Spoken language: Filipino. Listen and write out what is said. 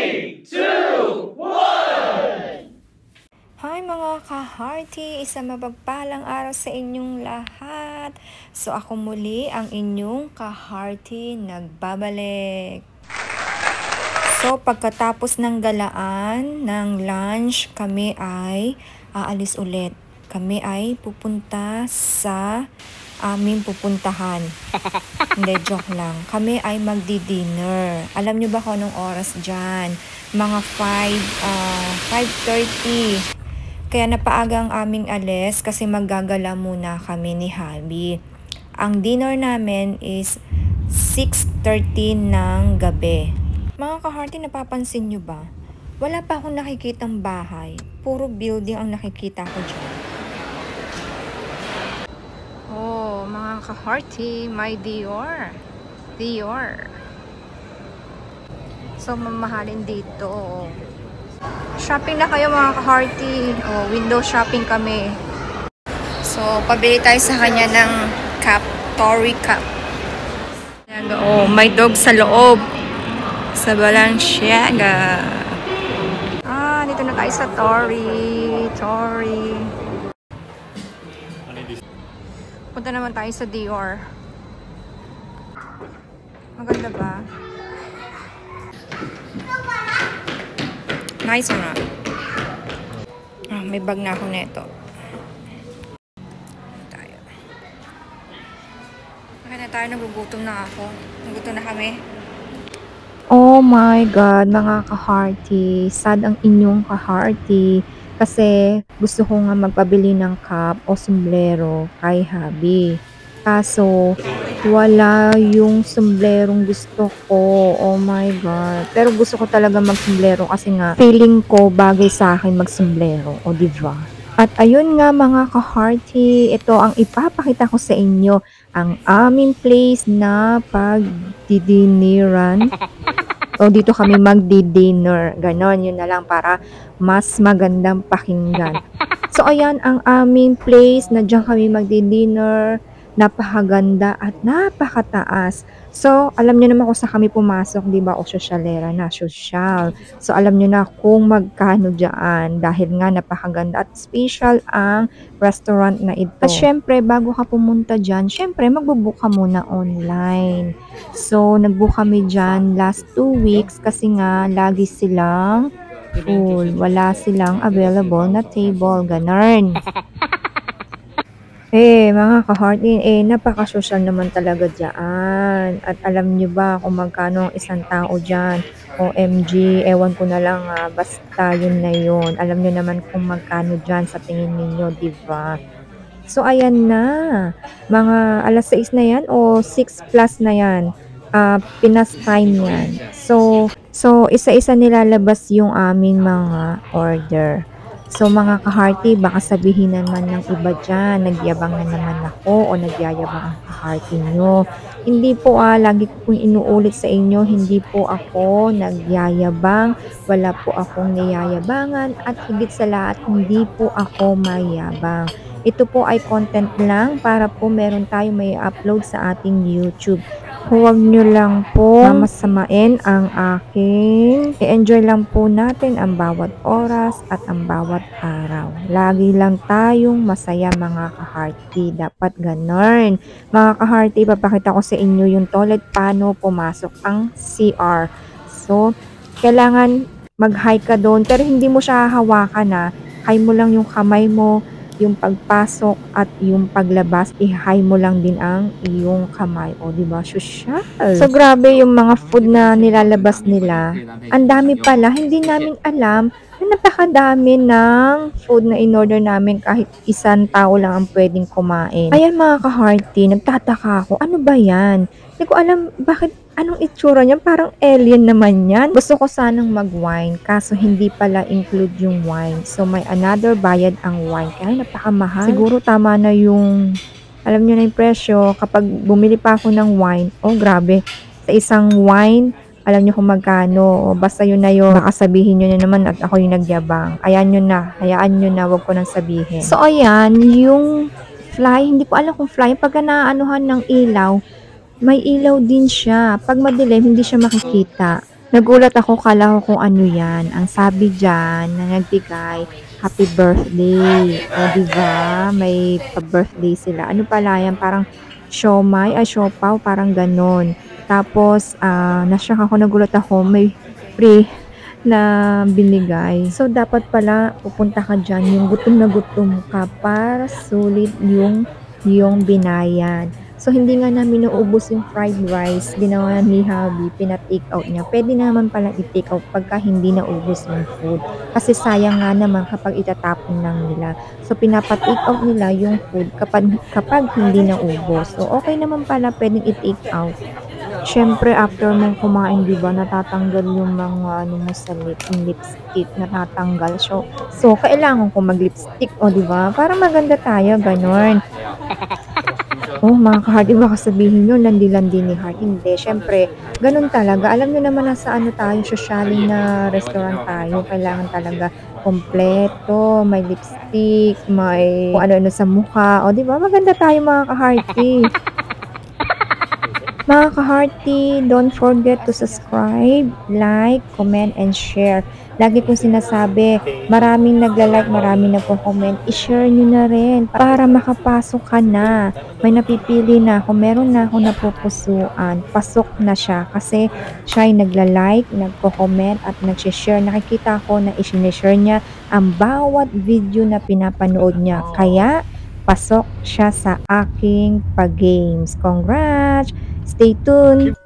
3, 2, 1! Hi mga ka-hearty! Isang mapagpalang araw sa inyong lahat. So ako muli ang inyong ka-hearty nagbabalik. So pagkatapos ng galaan ng lunch, kami ay aalis ulit. Kami ay pupunta sa aming pupuntahan. Hindi, joke lang. Kami ay magdi-dinner. Alam nyo ba kung anong oras dyan? Mga 5:30. Kaya napaaga ang aming alis kasi maggagala muna kami ni Habi. Ang dinner namin is 6:30 ng gabi. Mga ka-hearty, napapansin nyo ba? Wala pa akong nakikitang bahay. Puro building ang nakikita ko dyan. Oh, mga ka-hearty, my Dior. Dior. So, mamahalin dito. Shopping na kayo mga ka-hearty. Oh, window shopping kami. So, pabili tayo sa kanya ng cup. Tory cup. Oh, may dog sa loob. Sa Balenciaga. Dito na tayo sa Tory. Tory. Punta naman tayo sa Dior. Maganda ba? Nice o nga. May bag na ako neto. Tayo. Bakit na tayo? Nagugutom na ako. Nagugutom na kami. Oh my God, mga ka-hearty. Sad ang inyong ka-hearty. Kasi gusto ko nga magpabili ng cap o sombrero kay Habi. Kaso, wala yung somblerong gusto ko. Oh my God. Pero gusto ko talaga mag-sombrero kasi nga feeling ko bagay sa akin mag-sombrero. O diba? At ayun nga mga ka-hearty, ito ang ipapakita ko sa inyo. Ang aming place na pagdidiniran. O dito kami magdi-dinner. Ganon, yun na lang para mas magandang pakinggan. So ayan ang aming place na dyan kami magdi-dinner. Napakaganda at napakataas. So, alam nyo naman kung saan kami pumasok, di ba? O sosyalera na, sosyal. So, alam nyo na kung magkano dyan. Dahil nga napakaganda at special ang restaurant na ito. At syempre, bago ka pumunta dyan, syempre, magbubook ka muna online. So, nagbook kami dyan last 2 weeks kasi nga, lagi silang full. Wala silang available na table. Ganun. Mga ka-hearty, napaka-social naman talaga dyan. At alam nyo ba kung magkano ang isang tao dyan? OMG, ewan ko na lang basta yun na yun. Alam nyo naman kung magkano dyan sa tingin ninyo, diba? So, ayan na. Mga alas 6 na yan o 6 plus na yan. Pinas time yan. So isa-isa nilalabas yung aming mga order. So mga ka-hearty, baka sabihin naman ng iba dyan, nagyabang na naman ako o nagyayabang ang ka-hearty nyo. Hindi po lagi ko pong inuulit sa inyo, hindi po ako nagyayabang, wala po akong niyayabangan at higit sa lahat, hindi po ako mayabang. Ito po ay content lang para po meron tayo may upload sa ating YouTube. Huwag nyo lang po mamasamain ang aking. I-enjoy lang po natin ang bawat oras at ang bawat araw. Lagi lang tayong masaya mga ka-hearty. Dapat ganon. Mga ka-hearty, ipapakita ko sa inyo yung toilet paano pumasok ang CR. So, kailangan mag-high ka doon pero hindi mo siya hahawakan high mo lang yung kamay mo. Yung pagpasok at yung paglabas, i-high mo lang din ang iyong kamay. O, diba? Social. So, grabe yung mga food na nilalabas nila. Ang dami pala. Hindi namin alam na napakadami ng food na in-order namin kahit isang tao lang ang pwedeng kumain. Ayan mga ka-hearty, nagtataka ako. Ano ba yan? Hindi ko alam bakit anong itsura niyan? Parang alien naman yan. Gusto ko sanang mag-wine, kaso hindi pala include yung wine. So, may another bayad ang wine. Kaya napakamahal. Siguro tama na yung, alam nyo na yung presyo. Kapag bumili pa ako ng wine, oh grabe. Sa isang wine, alam nyo kung magkano. Basta yun na yun. Baka sabihin nyo na naman at ako yung nagyabang. Hayaan nyo na, wag ko nang sabihin. So, ayan, yung fly, hindi ko alam kung fly. Pagka naanuhan ng ilaw, may ilaw din siya. Pag madilim, hindi siya makikita. Nagulat ako, akala ko kung ano 'yan. Ang sabi diyan na nagbigay, happy birthday. O 'di ba, may pa-birthday sila. Ano pala 'yan, parang siomai, ay siopaw, parang gano'n. Tapos, na-shock ako, nagulat ako, may free na binigay. So, dapat pala pupunta ka diyan yung gutom na gutom ka para sulit yung binayad. So, hindi nga namin naubos yung fried rice, ginawa ni hubby, pina-take out niya. Puwede naman palang i-take out pagka hindi naubos yung food. Kasi sayang nga naman kapag itatapon lang nila. So, pinapa-take out nila yung food kapag hindi naubos. So, okey naman pala puwedeng i-take out. Siyempre after mong kumain 'di ba, natatanggal yung mga ano mo sa yung lipstick natatanggal. So kailangan ko mag-lipstick, oh 'di ba, para maganda tayo gano'n. Oh, mga ka-heart, baka sabihin niyo landi-landi ni Heart, hindi, siyempre gano'n talaga. Alam niyo naman nasa ano tayo, sosyalin na restaurant tayo, kailangan talaga kumpleto, may lipstick, may kung ano-ano sa mukha, oh 'di ba, maganda tayo mga ka-hearty. Mga ka-hearty, don't forget to subscribe, like, comment, and share. Lagi kong sinasabi, maraming nagla-like, maraming nagko-comment, i-share nyo na rin para makapasok ka na. May napipili na ako, meron na ako napupusuan, pasok na siya kasi siya ay nagla-like, nagko-comment, at nag-share. Nakikita ko na i-share niya ang bawat video na pinapanood niya. Kaya, pasok siya sa aking pag-games. Congrats! Stay tuned!